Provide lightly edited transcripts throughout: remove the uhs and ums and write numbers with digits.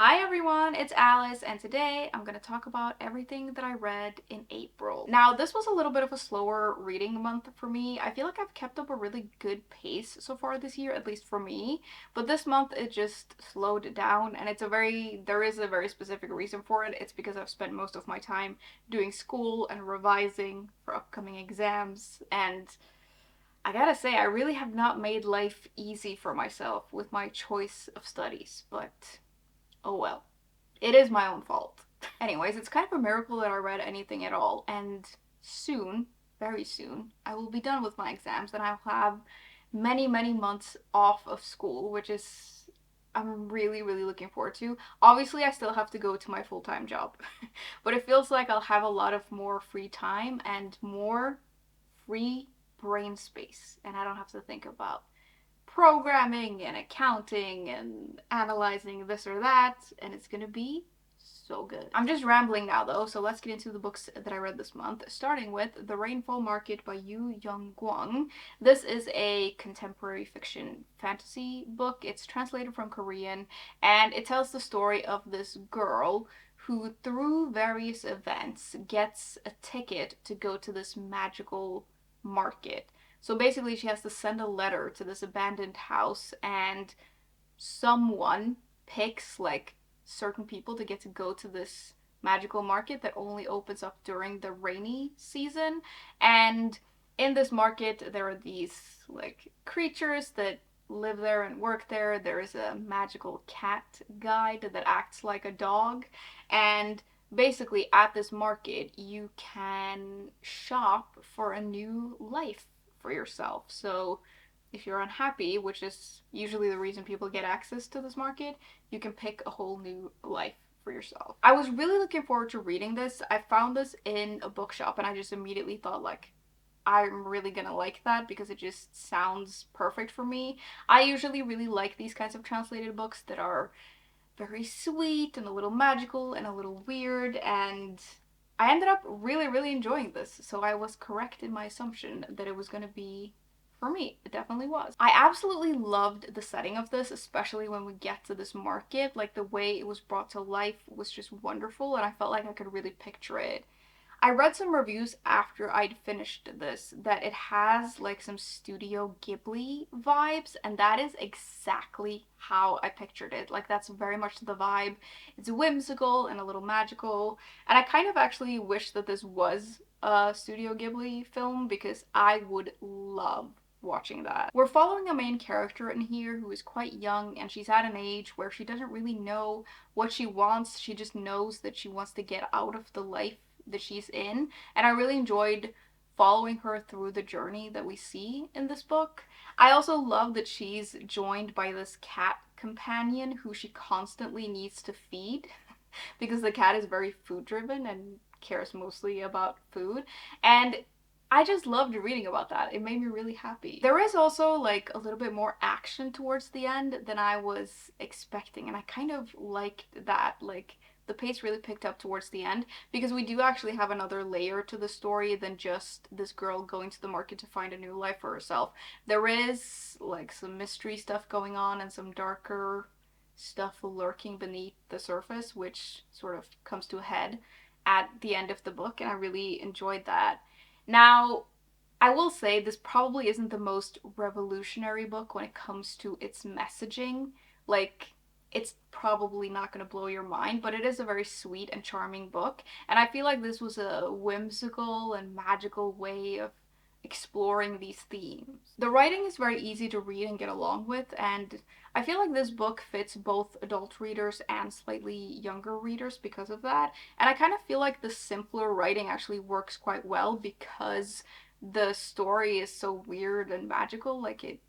Hi everyone, it's Alice, and today I'm going to talk about everything that I read in April. Now, this was a little bit of a slower reading month for me. I feel like I've kept up a really good pace so far this year, at least for me, but this month it just slowed down, and there is a very specific reason for it. It's because I've spent most of my time doing school and revising for upcoming exams, and I gotta say, I really have not made life easy for myself with my choice of studies, but oh well. It is my own fault. Anyways, it's kind of a miracle that I read anything at all, and soon, very soon, I will be done with my exams and I'll have many, many months off of school, which is I'm really, really looking forward to. Obviously, I still have to go to my full-time job, but it feels like I'll have a lot of more free time and more free brain space, and I don't have to think about programming and accounting and analyzing this or that, and it's gonna be so good. I'm just rambling now though, so let's get into the books that I read this month, starting with The Rainfall Market by Yeong-Gwang. This is a contemporary fiction fantasy book. It's translated from Korean, and it tells the story of this girl who, through various events, gets a ticket to go to this magical market. So basically, she has to send a letter to this abandoned house, and someone picks like certain people to get to go to this magical market that only opens up during the rainy season. And in this market, there are these like creatures that live there and work there. There is a magical cat guide that acts like a dog, and basically at this market you can shop for a new life for yourself. So if you're unhappy, which is usually the reason people get access to this market, you can pick a whole new life for yourself. I was really looking forward to reading this. I found this in a bookshop and I just immediately thought like I'm really gonna like that because it just sounds perfect for me. I usually really like these kinds of translated books that are very sweet and a little magical and a little weird, and I ended up really, really enjoying this. So I was correct in my assumption that it was going to be for me. It definitely was. I absolutely loved the setting of this, especially when we get to this market. Like the way it was brought to life was just wonderful, and I felt like I could really picture it. I read some reviews after I'd finished this that it has like some Studio Ghibli vibes, and that is exactly how I pictured it. Like, that's very much the vibe. It's whimsical and a little magical, and I kind of actually wish that this was a Studio Ghibli film because I would love watching that. We're following a main character in here who is quite young, and she's at an age where she doesn't really know what she wants. She just knows that she wants to get out of the life that she's in, and I really enjoyed following her through the journey that we see in this book. I also love that she's joined by this cat companion who she constantly needs to feed because the cat is very food driven and cares mostly about food, and I just loved reading about that. It made me really happy. There is also like a little bit more action towards the end than I was expecting, and I kind of liked that. Like, the pace really picked up towards the end because we do actually have another layer to the story than just this girl going to the market to find a new life for herself. There is like some mystery stuff going on and some darker stuff lurking beneath the surface, which sort of comes to a head at the end of the book, and I really enjoyed that. Now, I will say this probably isn't the most revolutionary book when it comes to its messaging. Like, it's probably not going to blow your mind, but it is a very sweet and charming book. And I feel like this was a whimsical and magical way of exploring these themes. The writing is very easy to read and get along with, and I feel like this book fits both adult readers and slightly younger readers because of that. And I kind of feel like the simpler writing actually works quite well because the story is so weird and magical, like it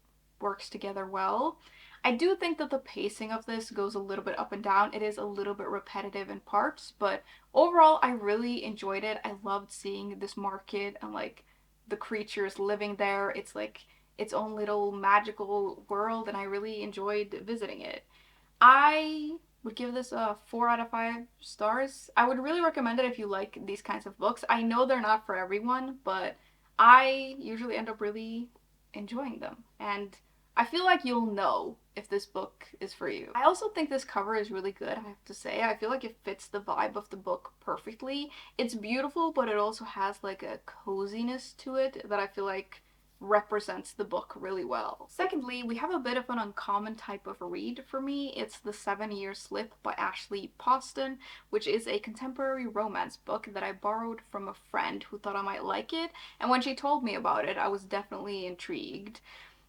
works together well. I do think that the pacing of this goes a little bit up and down. It is a little bit repetitive in parts, but overall I really enjoyed it. I loved seeing this market and like the creatures living there. It's like its own little magical world, and I really enjoyed visiting it. I would give this a 4 out of 5 stars. I would really recommend it if you like these kinds of books. I know they're not for everyone, but I usually end up really enjoying them. And I feel like you'll know if this book is for you. I also think this cover is really good, I have to say. I feel like it fits the vibe of the book perfectly. It's beautiful, but it also has like a coziness to it that I feel like represents the book really well. Secondly, we have a bit of an uncommon type of read for me. It's The 7-Year Slip by Ashley Poston, which is a contemporary romance book that I borrowed from a friend who thought I might like it, and when she told me about it, I was definitely intrigued.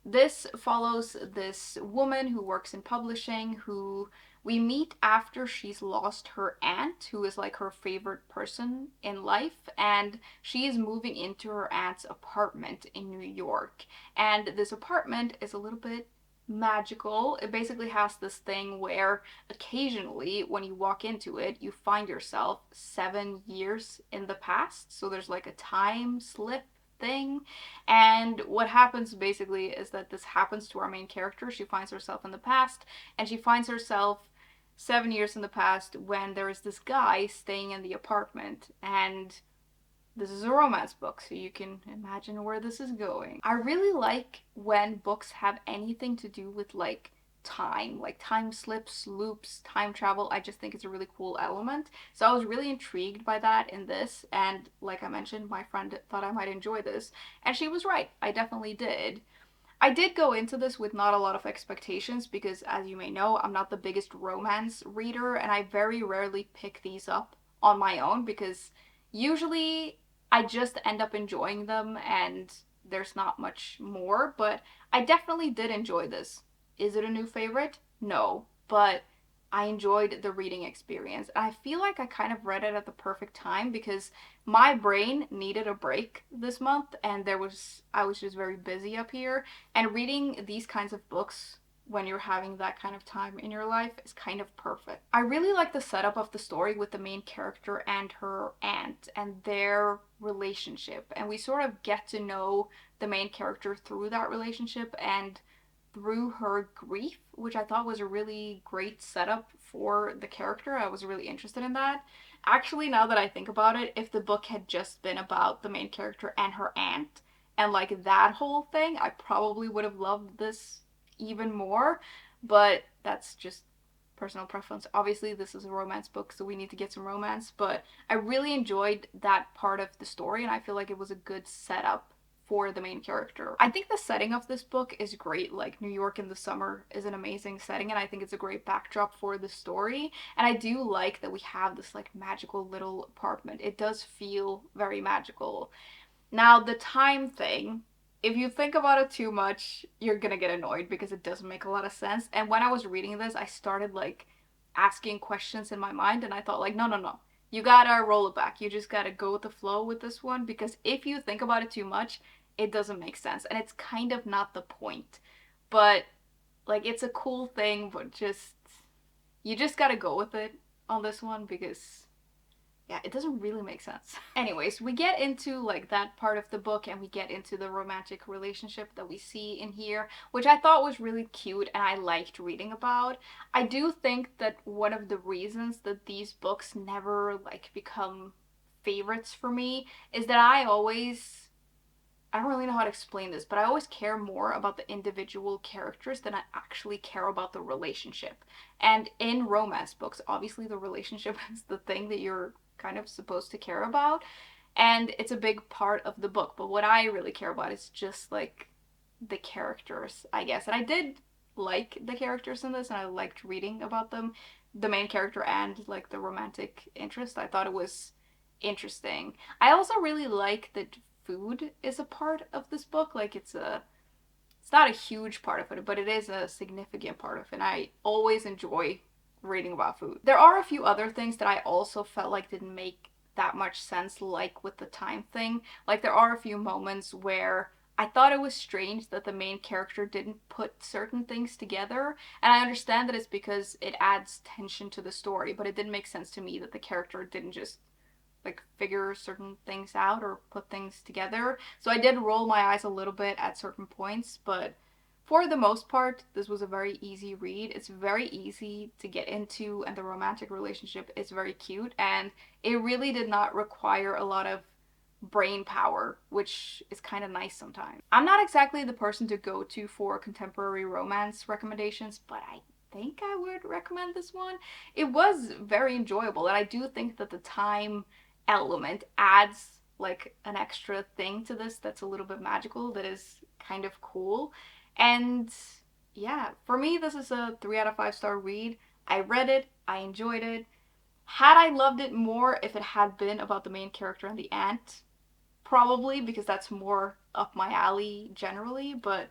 This follows this woman who works in publishing who we meet after she's lost her aunt, who is like her favorite person in life, and she is moving into her aunt's apartment in New York. And this apartment is a little bit magical. It basically has this thing where occasionally when you walk into it, you find yourself 7 years in the past. So there's like a time slip thing. And what happens basically is that this happens to our main character. She finds herself in the past, and she finds herself 7 years in the past when there is this guy staying in the apartment, and this is a romance book, so you can imagine where this is going. I really like when books have anything to do with like time slips, loops, time travel. I just think it's a really cool element. So I was really intrigued by that in this, and like I mentioned, my friend thought I might enjoy this, and she was right. I definitely did. I did go into this with not a lot of expectations because, as you may know, I'm not the biggest romance reader, and I very rarely pick these up on my own because usually I just end up enjoying them and there's not much more, but I definitely did enjoy this. Is it a new favorite? No, but I enjoyed the reading experience. I feel like I kind of read it at the perfect time because my brain needed a break this month, and I was just very busy up here, and reading these kinds of books when you're having that kind of time in your life is kind of perfect. I really like the setup of the story with the main character and her aunt and their relationship, and we sort of get to know the main character through that relationship and through her grief, which I thought was a really great setup for the character. I was really interested in that. Actually, now that I think about it, if the book had just been about the main character and her aunt and like that whole thing, I probably would have loved this even more, but that's just personal preference. Obviously, this is a romance book, so we need to get some romance, but I really enjoyed that part of the story, and I feel like it was a good setup for the main character. I think the setting of this book is great. Like, New York in the summer is an amazing setting, and I think it's a great backdrop for the story. And I do like that we have this like magical little apartment. It does feel very magical. Now, the time thing, if you think about it too much, you're gonna get annoyed because it doesn't make a lot of sense. And when I was reading this, I started like asking questions in my mind, and I thought like, no, no, no. You gotta roll it back. You just gotta go with the flow with this one because if you think about it too much, it doesn't make sense. And it's kind of not the point. But like it's a cool thing, but just you just gotta go with it on this one because yeah, it doesn't really make sense. Anyways, we get into like that part of the book and we get into the romantic relationship that we see in here, which I thought was really cute and I liked reading about. I do think that one of the reasons that these books never like become favorites for me is that I don't really know how to explain this, but I always care more about the individual characters than I actually care about the relationship. And in romance books, obviously the relationship is the thing that you're kind of supposed to care about, and it's a big part of the book. But what I really care about is just like the characters, I guess. And I did like the characters in this, and I liked reading about them, the main character and like the romantic interest. I thought it was interesting. I also really like that food is a part of this book. Like it's not a huge part of it, but it is a significant part of it. And I always enjoy reading about food. There are a few other things that I also felt like didn't make that much sense, like with the time thing. Like there are a few moments where I thought it was strange that the main character didn't put certain things together, and I understand that it's because it adds tension to the story, but it didn't make sense to me that the character didn't just like figure certain things out or put things together. So I did roll my eyes a little bit at certain points, but for the most part, this was a very easy read. It's very easy to get into, and the romantic relationship is very cute, and it really did not require a lot of brain power, which is kind of nice sometimes. I'm not exactly the person to go to for contemporary romance recommendations, but I think I would recommend this one. It was very enjoyable, and I do think that the time element adds like an extra thing to this that's a little bit magical, that is kind of cool. And yeah, for me, this is a 3 out of 5 star read. I read it, I enjoyed it. Had I loved it more if it had been about the main character and the aunt? Probably, because that's more up my alley generally, but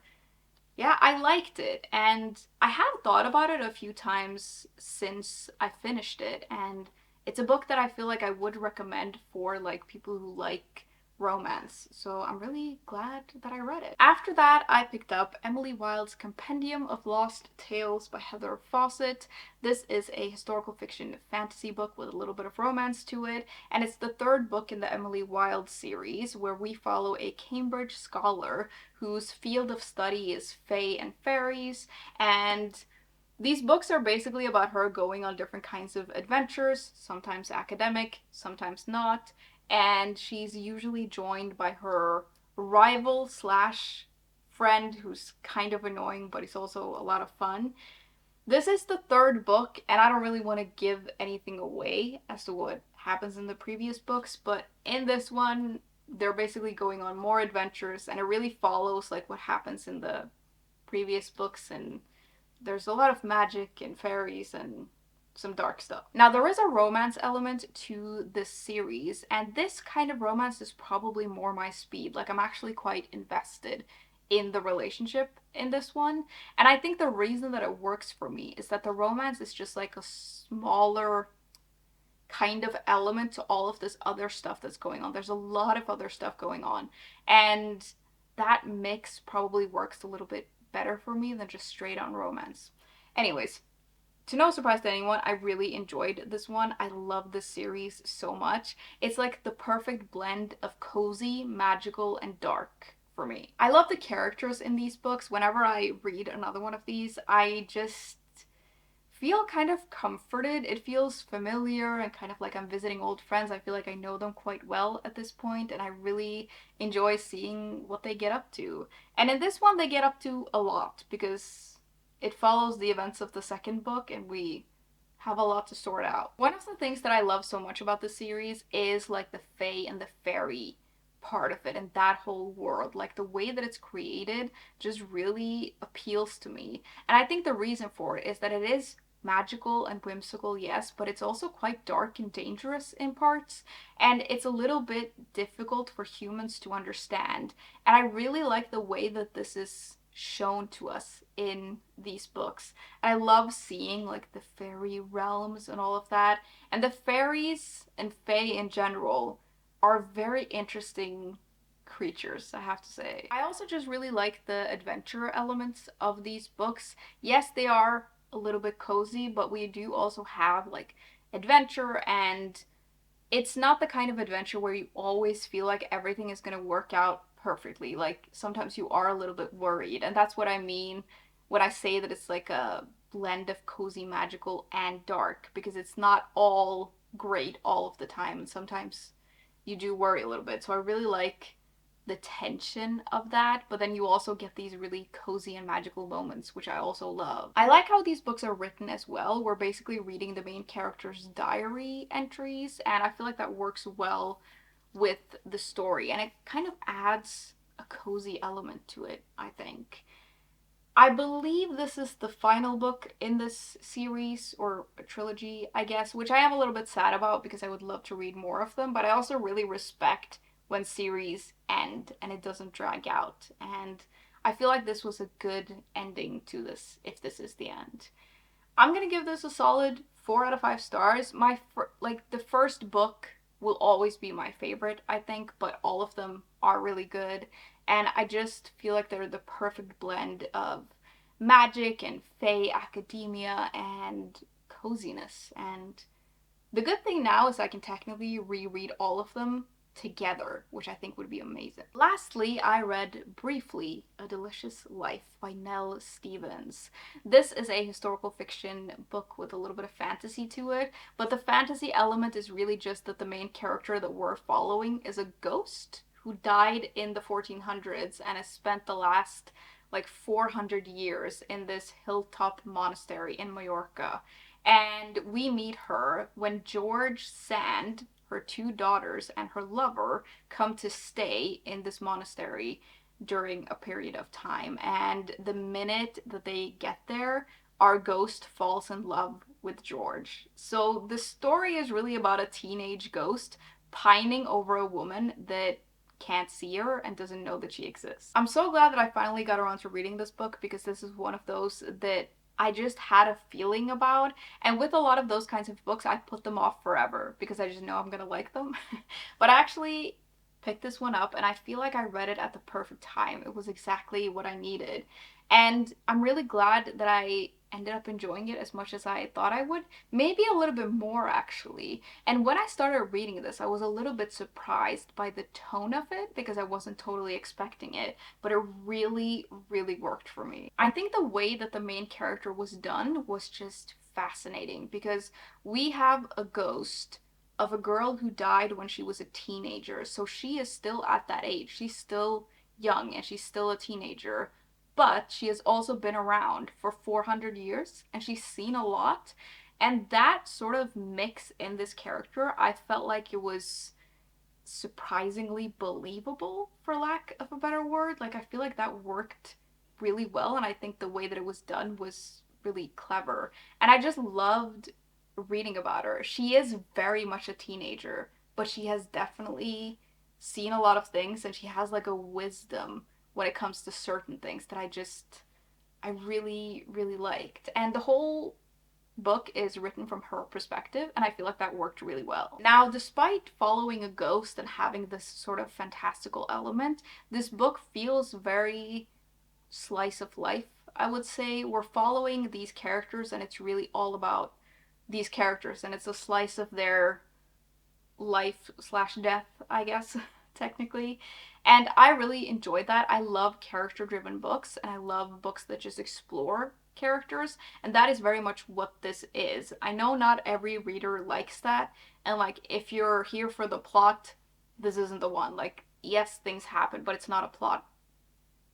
yeah, I liked it, and I have thought about it a few times since I finished it, and it's a book that I feel like I would recommend for like people who like romance. So I'm really glad that I read it. After that, I picked up Emily Wilde's Compendium of Lost Tales by Heather Fawcett. This is a historical fiction fantasy book with a little bit of romance to it, and it's the third book in the Emily Wilde series where we follow a Cambridge scholar whose field of study is fae and fairies, and these books are basically about her going on different kinds of adventures, sometimes academic, sometimes not, and she's usually joined by her rival slash friend who's kind of annoying, but he's also a lot of fun. This is the third book, and I don't really want to give anything away as to what happens in the previous books, but in this one, they're basically going on more adventures, and it really follows like what happens in the previous books, and there's a lot of magic and fairies and some dark stuff. Now, there is a romance element to this series, and this kind of romance is probably more my speed. Like, I'm actually quite invested in the relationship in this one. And I think the reason that it works for me is that the romance is just like a smaller kind of element to all of this other stuff that's going on. There's a lot of other stuff going on. And that mix probably works a little bit better for me than just straight on romance. Anyways, to no surprise to anyone, I really enjoyed this one. I love this series so much. It's like the perfect blend of cozy, magical, and dark for me. I love the characters in these books. Whenever I read another one of these, I just feel kind of comforted. It feels familiar and kind of like I'm visiting old friends. I feel like I know them quite well at this point, and I really enjoy seeing what they get up to. And in this one, they get up to a lot because it follows the events of the second book, and we have a lot to sort out. One of the things that I love so much about the series is like the fae and the fairy part of it and that whole world. Like the way that it's created just really appeals to me. And I think the reason for it is that it is magical and whimsical, yes, but it's also quite dark and dangerous in parts, and it's a little bit difficult for humans to understand. And I really like the way that this is shown to us in these books. And I love seeing like the fairy realms and all of that. And the fairies and fae in general are very interesting creatures, I have to say. I also just really like the adventure elements of these books. Yes, they are a little bit cozy, but we do also have like adventure, and it's not the kind of adventure where you always feel like everything is going to work out perfectly. Like sometimes you are a little bit worried, and that's what I mean when I say that it's like a blend of cozy, magical, and dark, because it's not all great all of the time, and sometimes you do worry a little bit. So I really like the tension of that, but then you also get these really cozy and magical moments, which I also love. I like how these books are written as well. We're basically reading the main character's diary entries, and I feel like that works well with the story, and it kind of adds a cozy element to it, I think. I believe this is the final book in this series, or a trilogy, I guess, which I am a little bit sad about because I would love to read more of them, but I also really respect when series end and it doesn't drag out. And I feel like this was a good ending to this, if this is the end. I'm gonna give this a solid 4 out of 5 stars. Like the first book will always be my favorite, I think, but all of them are really good, and I just feel like they're the perfect blend of magic and fae academia and coziness. And the good thing now is I can technically reread all of them together, which I think would be amazing. Lastly, I read briefly A Delicious Life by Nell Stevens. This is a historical fiction book with a little bit of fantasy to it, but the fantasy element is really just that the main character that we're following is a ghost who died in the 1400s and has spent the last like 400 years in this hilltop monastery in Mallorca. And we meet her when George Sand, her two daughters, and her lover come to stay in this monastery during a period of time. And the minute that they get there, our ghost falls in love with George. So the story is really about a teenage ghost pining over a woman that can't see her and doesn't know that she exists. I'm so glad that I finally got around to reading this book because this is one of those that I just had a feeling about. And with a lot of those kinds of books, I put them off forever because I just know I'm gonna like them. But I actually picked this one up and I feel like I read it at the perfect time. It was exactly what I needed. And I'm really glad that I ended up enjoying it as much as I thought I would. Maybe a little bit more, actually. And when I started reading this, I was a little bit surprised by the tone of it because I wasn't totally expecting it, but it really, really worked for me. I think the way that the main character was done was just fascinating because we have a ghost of a girl who died when she was a teenager. So she is still at that age. She's still young and she's still a teenager. But she has also been around for 400 years and she's seen a lot. And that sort of mix in this character, I felt like it was surprisingly believable, for lack of a better word. Like, I feel like that worked really well, and I think the way that it was done was really clever. And I just loved reading about her. She is very much a teenager, but she has definitely seen a lot of things, and she has like a wisdom when it comes to certain things that I really, really liked. And the whole book is written from her perspective, and I feel like that worked really well. Now, despite following a ghost and having this sort of fantastical element, this book feels very slice of life, I would say. We're following these characters, and it's really all about these characters, and it's a slice of their life slash death, I guess, technically. And I really enjoyed that. I love character driven books, and I love books that just explore characters, and that is very much what this is. I know not every reader likes that, and like if you're here for the plot, this isn't the one. Like, yes, things happen, but it's not a plot,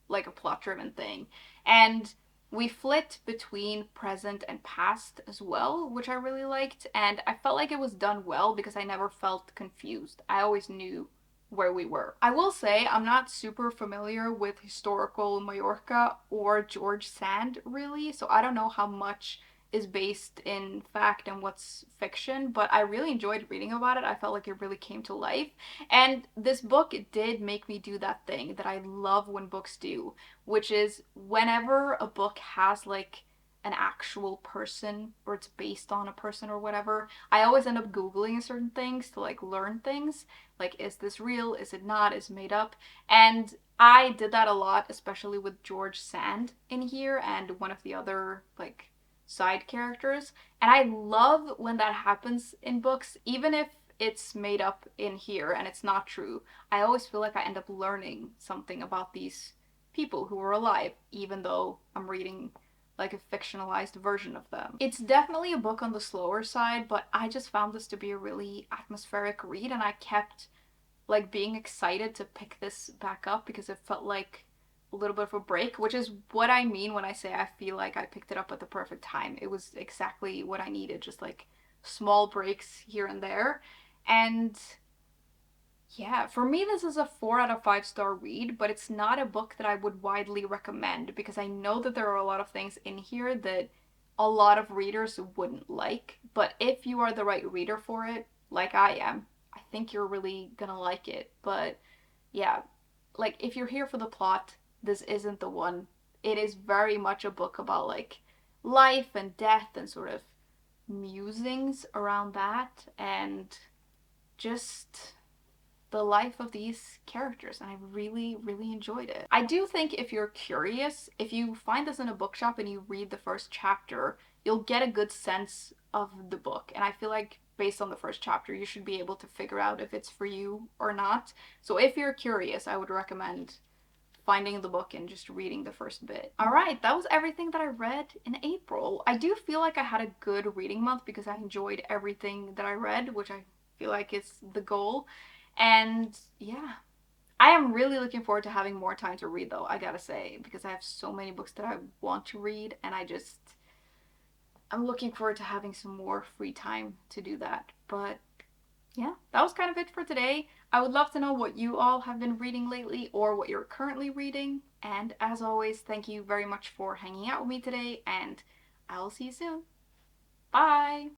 like a plot driven thing. And we flit between present and past as well, which I really liked, and I felt like it was done well because I never felt confused. I always knew where we were. I will say I'm not super familiar with historical Mallorca or George Sand really, so I don't know how much is based in fact and what's fiction, but I really enjoyed reading about it. I felt like it really came to life. And this book did make me do that thing that I love when books do, which is whenever a book has like an actual person or it's based on a person or whatever, I always end up Googling certain things to like learn things. Like, is this real? Is it not? Is it made up? And I did that a lot, especially with George Sand in here and one of the other like side characters. And I love when that happens in books, even if it's made up in here and it's not true. I always feel like I end up learning something about these people who are alive, even though I'm reading like a fictionalized version of them. It's definitely a book on the slower side, but I just found this to be a really atmospheric read, and I kept like being excited to pick this back up because it felt like a little bit of a break, which is what I mean when I say I feel like I picked it up at the perfect time. It was exactly what I needed, just like small breaks here and there. And yeah, for me, this is a 4 out of 5 star read, but it's not a book that I would widely recommend because I know that there are a lot of things in here that a lot of readers wouldn't like. But if you are the right reader for it, like I am, I think you're really gonna like it. But yeah, like if you're here for the plot, this isn't the one. It is very much a book about like life and death and sort of musings around that and just the life of these characters, and I really, really enjoyed it. I do think if you're curious, if you find this in a bookshop and you read the first chapter, you'll get a good sense of the book. And I feel like based on the first chapter, you should be able to figure out if it's for you or not. So if you're curious, I would recommend finding the book and just reading the first bit. Alright, that was everything that I read in April. I do feel like I had a good reading month because I enjoyed everything that I read, which I feel like is the goal. And yeah, I am really looking forward to having more time to read though, I gotta say, because I have so many books that I want to read and I'm looking forward to having some more free time to do that. But yeah, that was kind of it for today. I would love to know what you all have been reading lately or what you're currently reading. And as always, thank you very much for hanging out with me today, and I will see you soon. Bye!